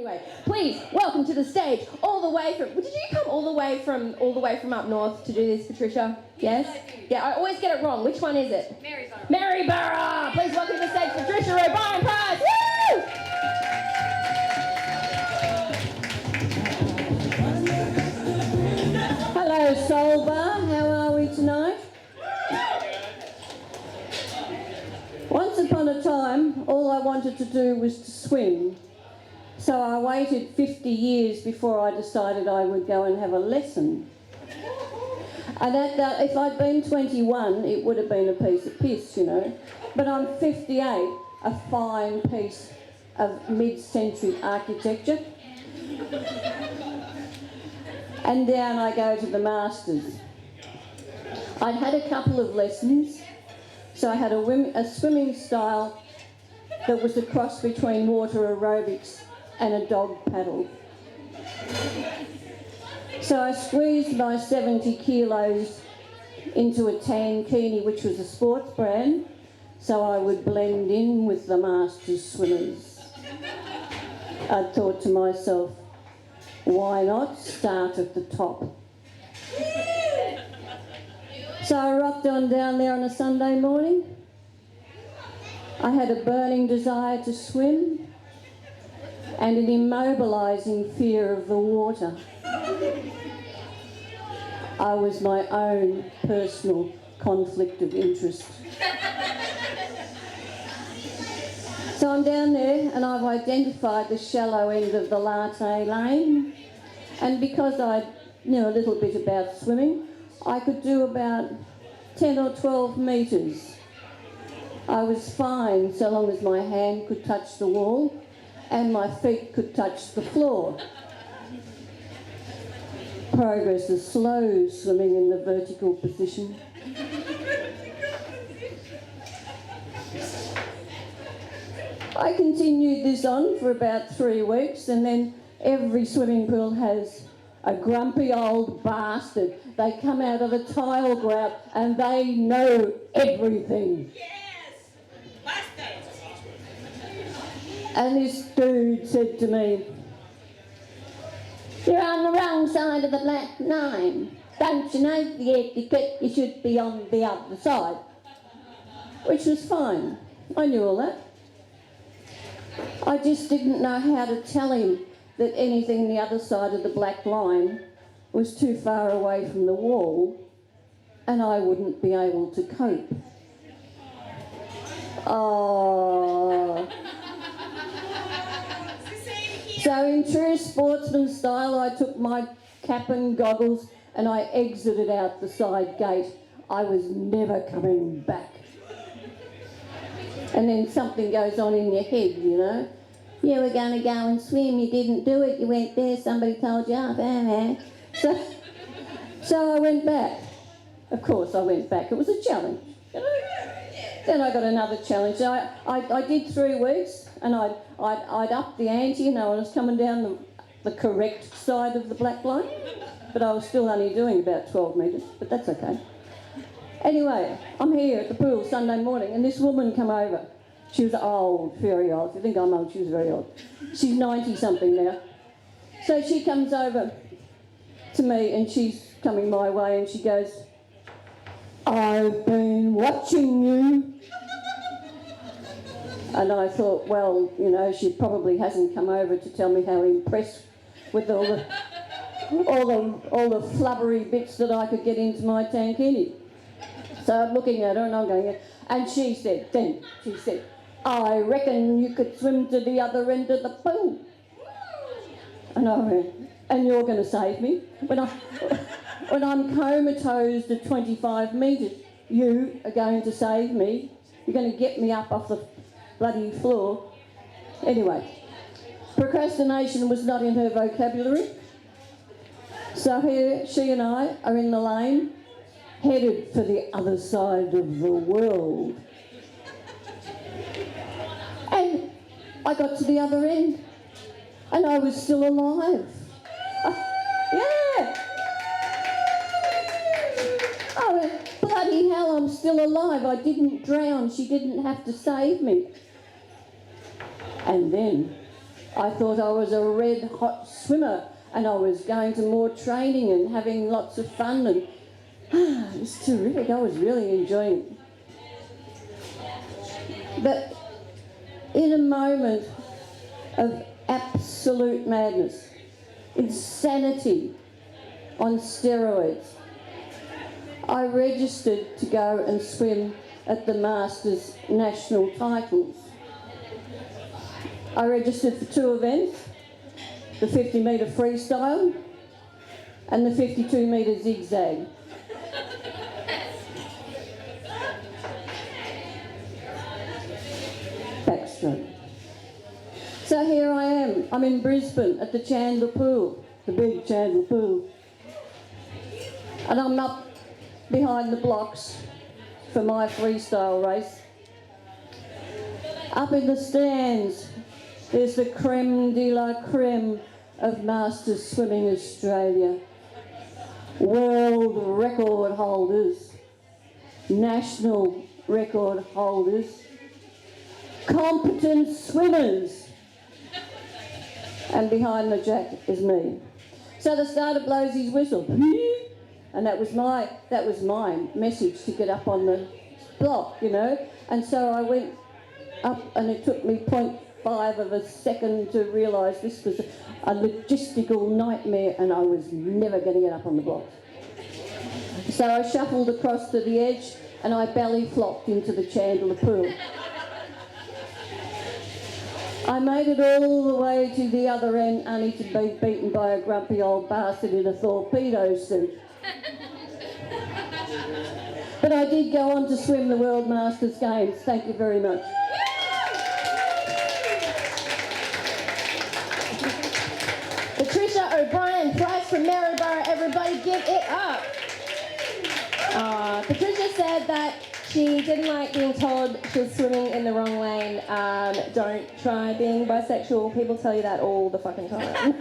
Anyway, please welcome to the stage, all the way from. Did you come all the way from up north to do this, Patricia? Yes. Yeah, I always get it wrong. Which one is it? Maryborough. Maryborough. Please welcome to the stage, Patricia O'Brien Price. Woo! Hello, Soul Bar. How are we tonight? Once upon a time, all I wanted to do was to swim. So I waited 50 years before I decided I would go and have a lesson. And if I'd been 21, it would have been a piece of piss, you know. But I'm 58, a fine piece of mid-century architecture. And down I go to the masters. I'd had a couple of lessons, so I had a swimming style that was a cross between water aerobics and a dog paddle. So I squeezed my 70 kilos into a tankini, which was a sports brand, so I would blend in with the masters swimmers. I thought to myself, why not start at the top? So I rocked on down there on a Sunday morning. I had a burning desire to swim and an immobilising fear of the water. I was my own personal conflict of interest. So I'm down there and I've identified the shallow end of the latte lane, and because I knew a little bit about swimming, I could do about 10 or 12 metres. I was fine so long as my hand could touch the wall and my feet could touch the floor. Progress is slow swimming in the vertical position. I continued this on for about 3 weeks, and then every swimming pool has a grumpy old bastard. They come out of a tile grout and they know everything. Yes! Bastards! And this dude said to me, "You're on the wrong side of the black line. Don't you know the etiquette? You should be on the other side." Which was fine. I knew all that. I just didn't know how to tell him that anything the other side of the black line was too far away from the wall and I wouldn't be able to cope. Oh. So in true sportsman style, I took my cap and goggles and I exited out the side gate. I was never coming back. And then something goes on in your head, you know. You were going to go and swim, you didn't do it, you went there, somebody told you off, So I went back. Of course I went back, it was a challenge, you know. Then I got another challenge. So I did 3 weeks and I'd upped the ante, you know, I was coming down the correct side of the black line, but I was still only doing about 12 metres, but that's okay. Anyway, I'm here at the pool Sunday morning and this woman come over. She was old, very old. If you think I'm old, she was very old. She's 90-something now. So she comes over to me and she's coming my way and she goes, "I've been watching you." And I thought, well, you know, she probably hasn't come over to tell me how impressed with all the flubbery bits that I could get into my tankini. So I'm looking at her and I'm going, and she said, "I reckon you could swim to the other end of the pool." And I went, "And you're going to save me? When I'm comatose to 25 metres, you are going to save me? You're going to get me up off the bloody floor?" Anyway, procrastination was not in her vocabulary. So here she and I are in the lane, headed for the other side of the world. And I got to the other end and I was still alive. Yeah! I went, bloody hell, I'm still alive. I didn't drown. She didn't have to save me. And then I thought I was a red hot swimmer and I was going to more training and having lots of fun, and it was terrific. I was really enjoying it. But in a moment of absolute madness, insanity on steroids, I registered to go and swim at the Masters national titles. I registered for 2 events, the 50 metre freestyle and the 52 metre zigzag. Backstroke. So here I am, I'm in Brisbane at the Chandler Pool, the big Chandler Pool. And I'm up behind the blocks for my freestyle race. Up in the stands, there's the creme de la creme of Masters Swimming Australia. World record holders, national record holders, competent swimmers. And behind the jack is me. So the starter blows his whistle. And that was my message to get up on the block, you know. And so I went up, and it took me 0.5 of a second to realise this was a logistical nightmare, and I was never going to get up on the block. So I shuffled across to the edge and I belly flopped into the Chandler Pool. I made it all the way to the other end only to be beaten by a grumpy old bastard in a torpedo suit. But I did go on to swim the World Masters Games. Thank you very much. Patricia O'Brien Price from Maryborough, everybody give it up. Patricia said that she didn't like being told she was swimming in the wrong lane. Don't try being bisexual. People tell you that all the fucking time.